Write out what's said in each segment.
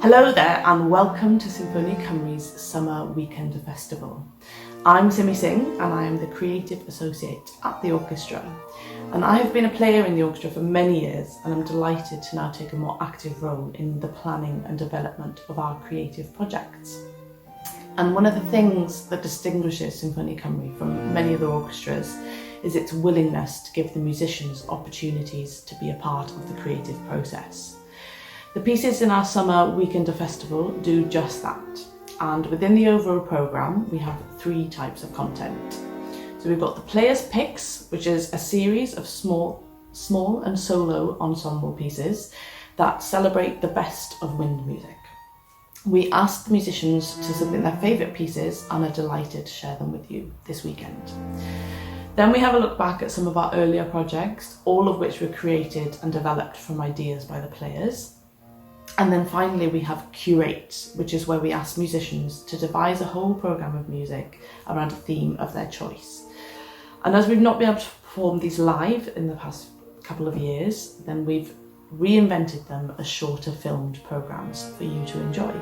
Hello there and welcome to Sinfonia Cymru's Summer Weekend Festival. I'm Simi Singh and I am the Creative Associate at the orchestra. And I have been a player in the orchestra for many years and I'm delighted to now take a more active role in the planning and development of our creative projects. And one of the things that distinguishes Sinfonia Cymru from many other orchestras is its willingness to give the musicians opportunities to be a part of the creative process. The pieces in our Summer Weekend Festival do just that. And within the overall programme, we have three types of content. So we've got the Players' Picks, which is a series of small and solo ensemble pieces that celebrate the best of wind music. We asked the musicians to submit their favourite pieces and are delighted to share them with you this weekend. Then we have a look back at some of our earlier projects, all of which were created and developed from ideas by the players. And then finally we have Curate, which is where we ask musicians to devise a whole programme of music around a theme of their choice. And as we've not been able to perform these live in the past couple of years, then we've reinvented them as shorter filmed programmes for you to enjoy.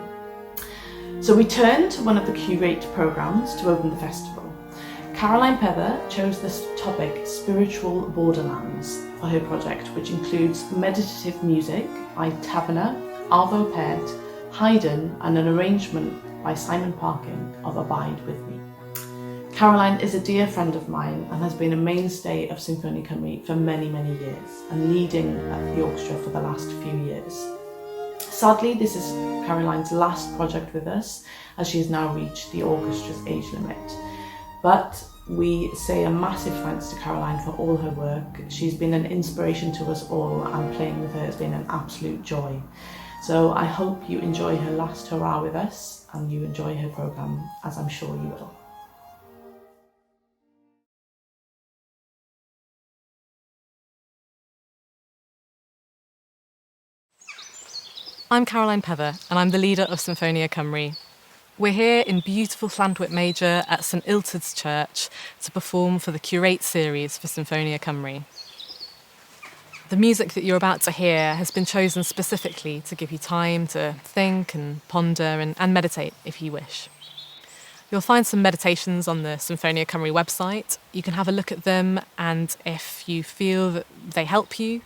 So we turned to one of the Curate programmes to open the festival. Caroline Pether chose this topic, Spiritual Borderlands, for her project, which includes meditative music by Tavener, Arvo, Pärt, Haydn, and an arrangement by Parkin of Abide With Me. Caroline is a dear friend of mine and has been a mainstay of Sinfonia Cymru for many, many years and leading at the orchestra for the last few years. Sadly, this is Caroline's last project with us as she has now reached the orchestra's age limit. But we say a massive thanks to Caroline for all her work. She's been an inspiration to us all and playing with her has been an absolute joy. So I hope you enjoy her last hurrah with us and you enjoy her programme, as I'm sure you will. I'm Caroline Pether and I'm the leader of Sinfonia Cymru. We're here in beautiful Llandwit Major at St Illtyd's Church to perform for the Curate series for Sinfonia Cymru. The music that you're about to hear has been chosen specifically to give you time to think and ponder and meditate if you wish. You'll find some meditations on the Sinfonia Cymru website. You can have a look at them and if you feel that they help you,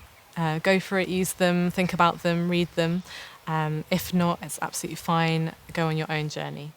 go for it, use them, think about them, read them. If not, it's absolutely fine. Go on your own journey.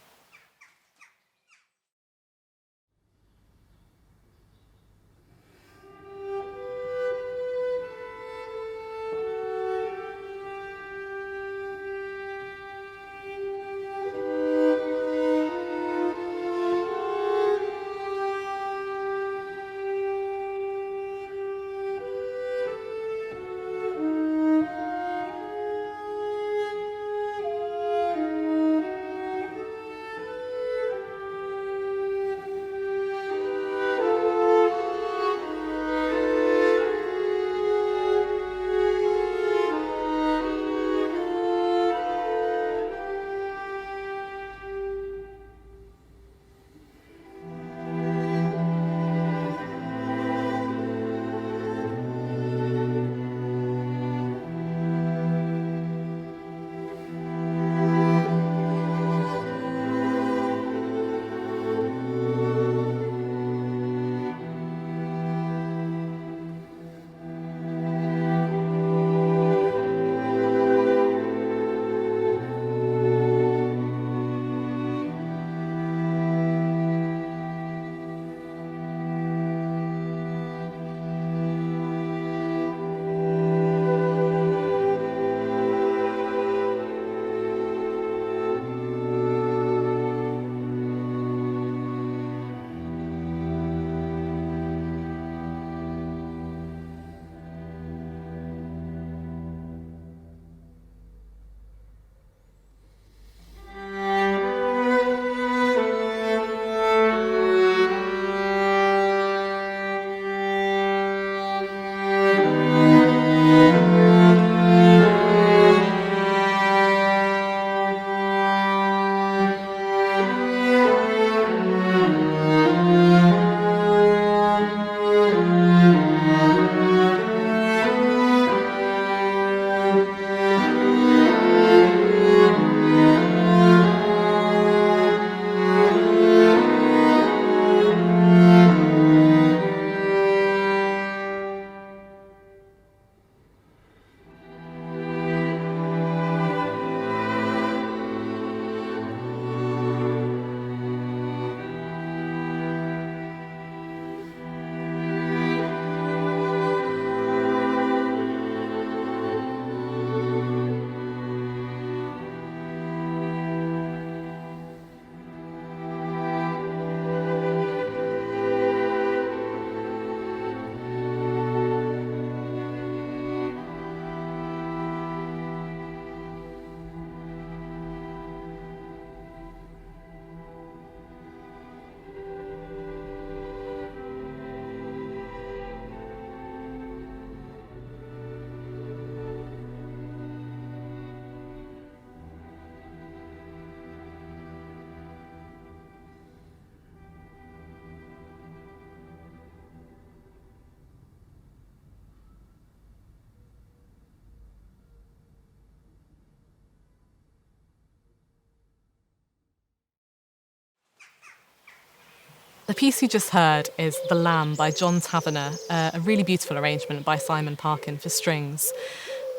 The piece you just heard is The Lamb by John Tavener, a really beautiful arrangement by Simon Parkin for strings.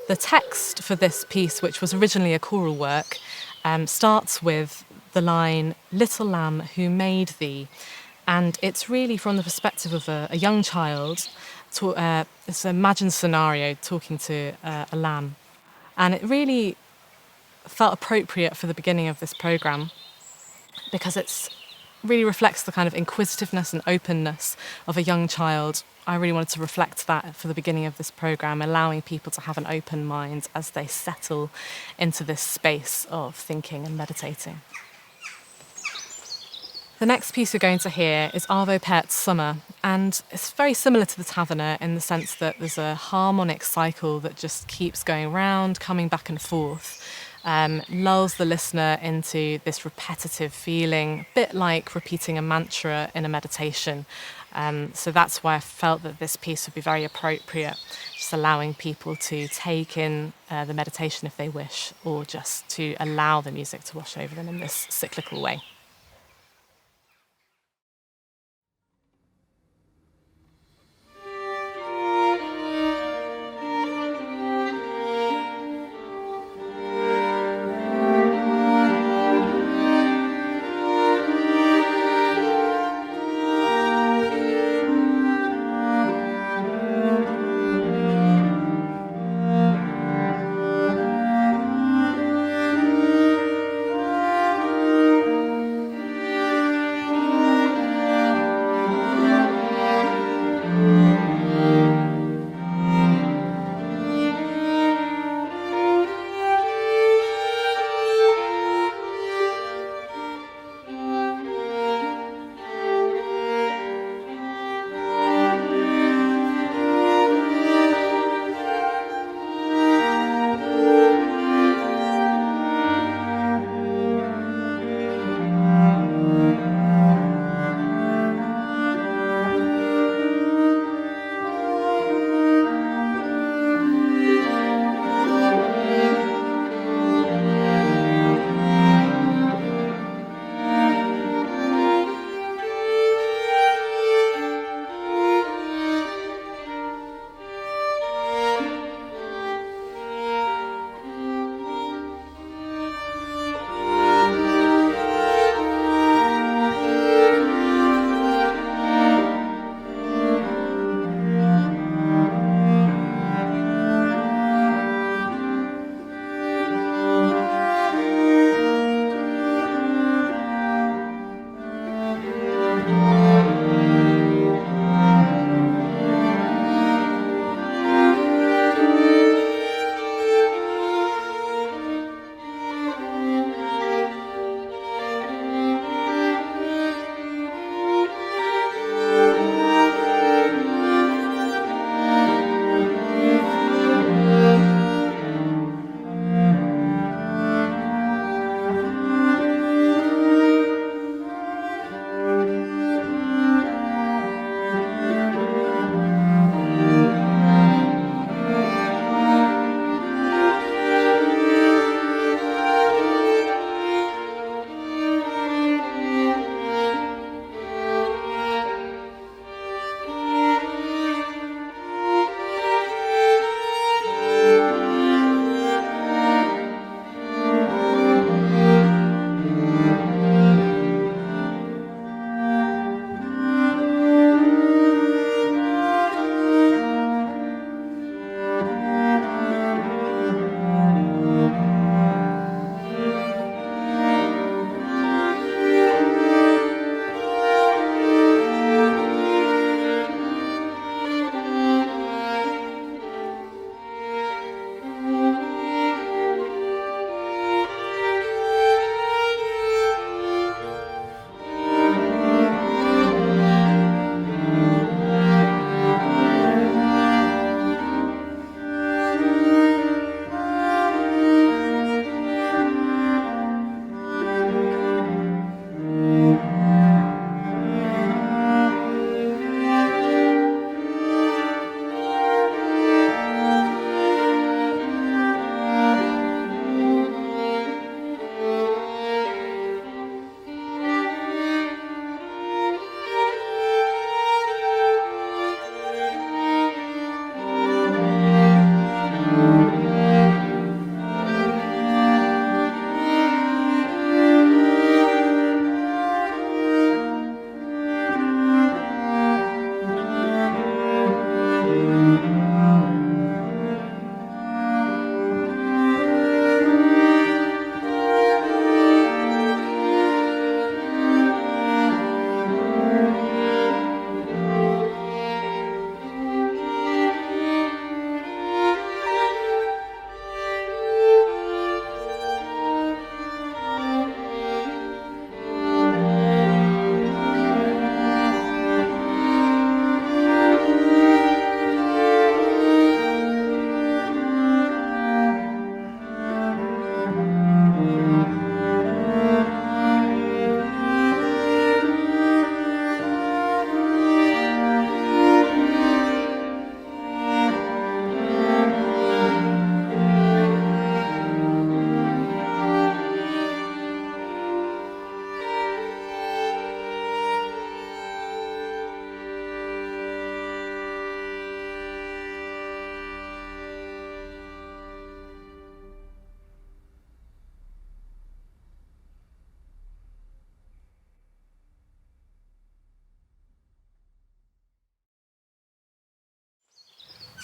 The text for this piece, which was originally a choral work, starts with the line, "Little lamb, who made thee?" And it's really from the perspective of a young child. It's an imagined scenario talking to a lamb. And it really felt appropriate for the beginning of this programme because it really reflects the kind of inquisitiveness and openness of a young child. I really wanted to reflect that for the beginning of this programme, allowing people to have an open mind as they settle into this space of thinking and meditating. The next piece you're going to hear is Arvo Pärt's Summa, and it's very similar to the Tavener in the sense that there's a harmonic cycle that just keeps going round, coming back and forth, lulls the listener into this repetitive feeling, a bit like repeating a mantra in a meditation. So that's why I felt that this piece would be very appropriate, just allowing people to take in the meditation if they wish, or just to allow the music to wash over them in this cyclical way.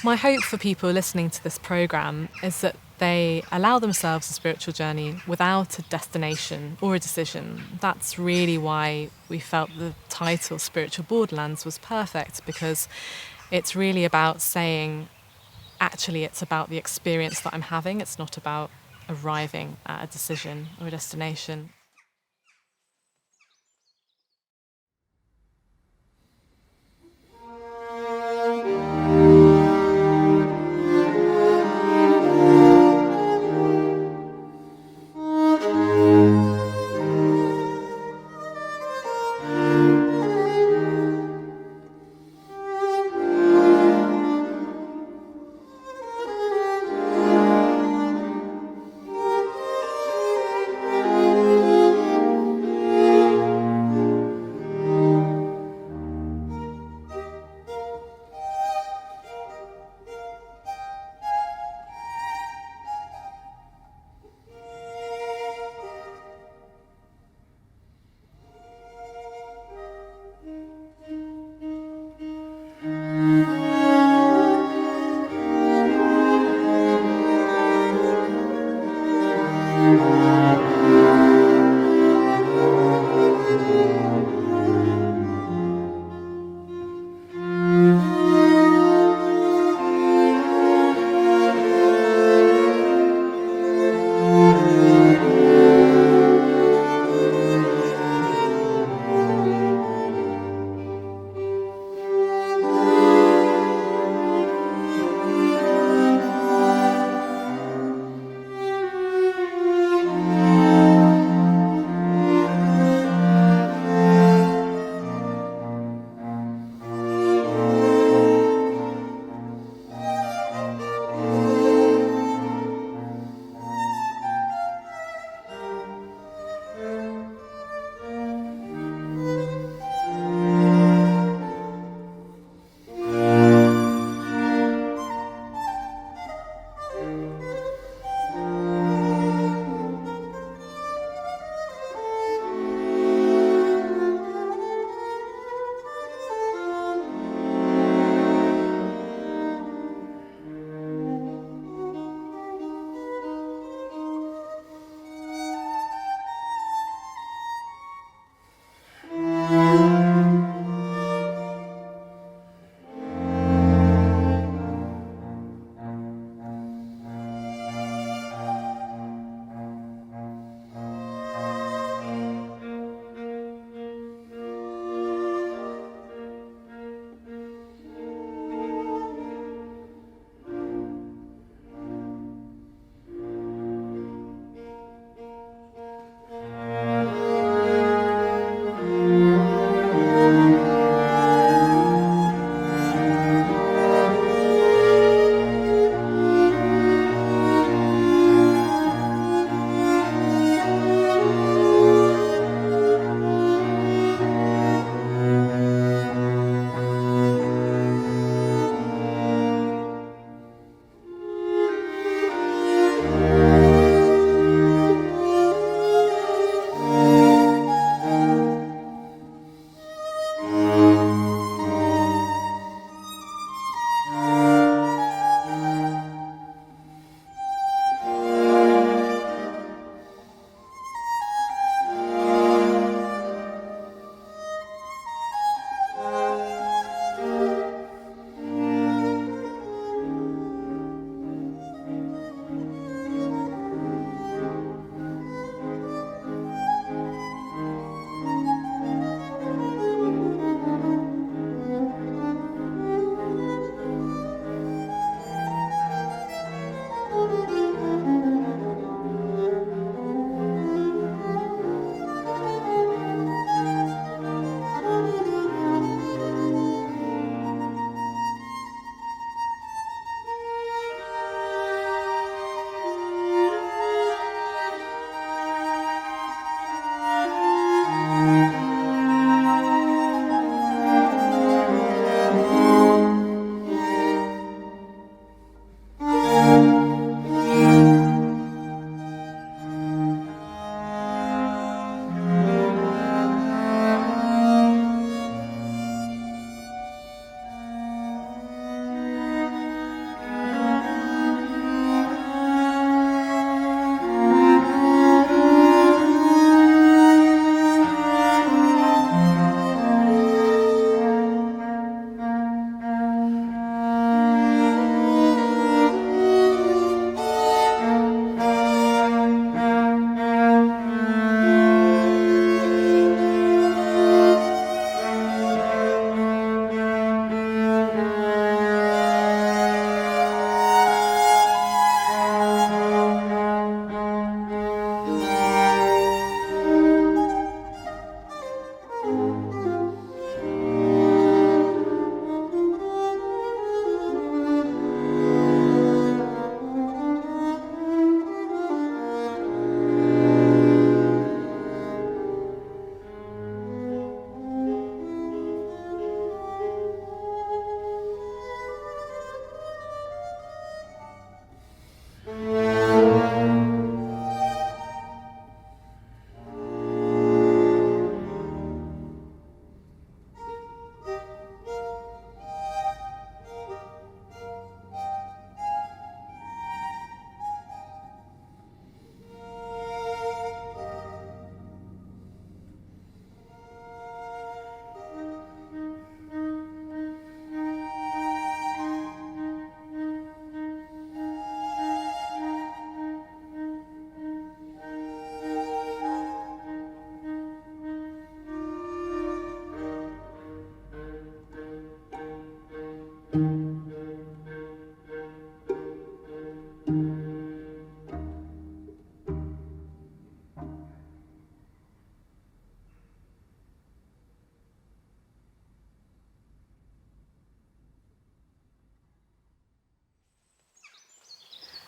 My hope for people listening to this programme is that they allow themselves a spiritual journey without a destination or a decision. That's really why we felt the title Spiritual Borderlands was perfect, because it's really about saying, actually, it's about the experience that I'm having. It's not about arriving at a decision or a destination.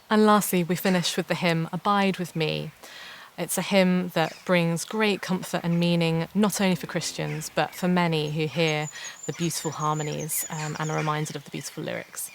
And lastly, we finish with the hymn Abide With Me. It's a hymn that brings great comfort and meaning, not only for Christians, but for many who hear the beautiful harmonies and are reminded of the beautiful lyrics.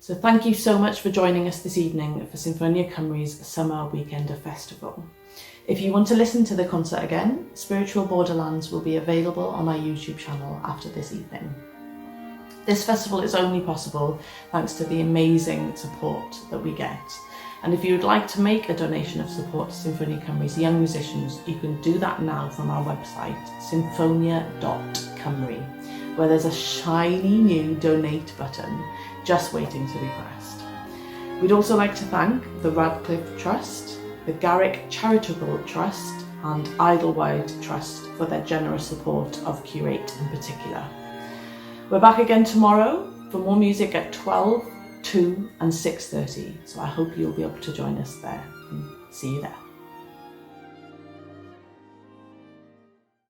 So thank you so much for joining us this evening for Sinfonia Cymru's Summer Weekender Festival. If you want to listen to the concert again, Spiritual Borderlands will be available on our YouTube channel after this evening. This festival is only possible thanks to the amazing support that we get. And if you would like to make a donation of support to Sinfonia Cymru's young musicians, you can do that now from our website, sinfonia.cymru, where there's a shiny new donate button just waiting to be pressed. We'd also like to thank the Radcliffe Trust, the Garrick Charitable Trust and Idlewild Trust for their generous support of Curate in particular. We're back again tomorrow for more music at 12, 2 and 6:30, so I hope you'll be able to join us there. See you there.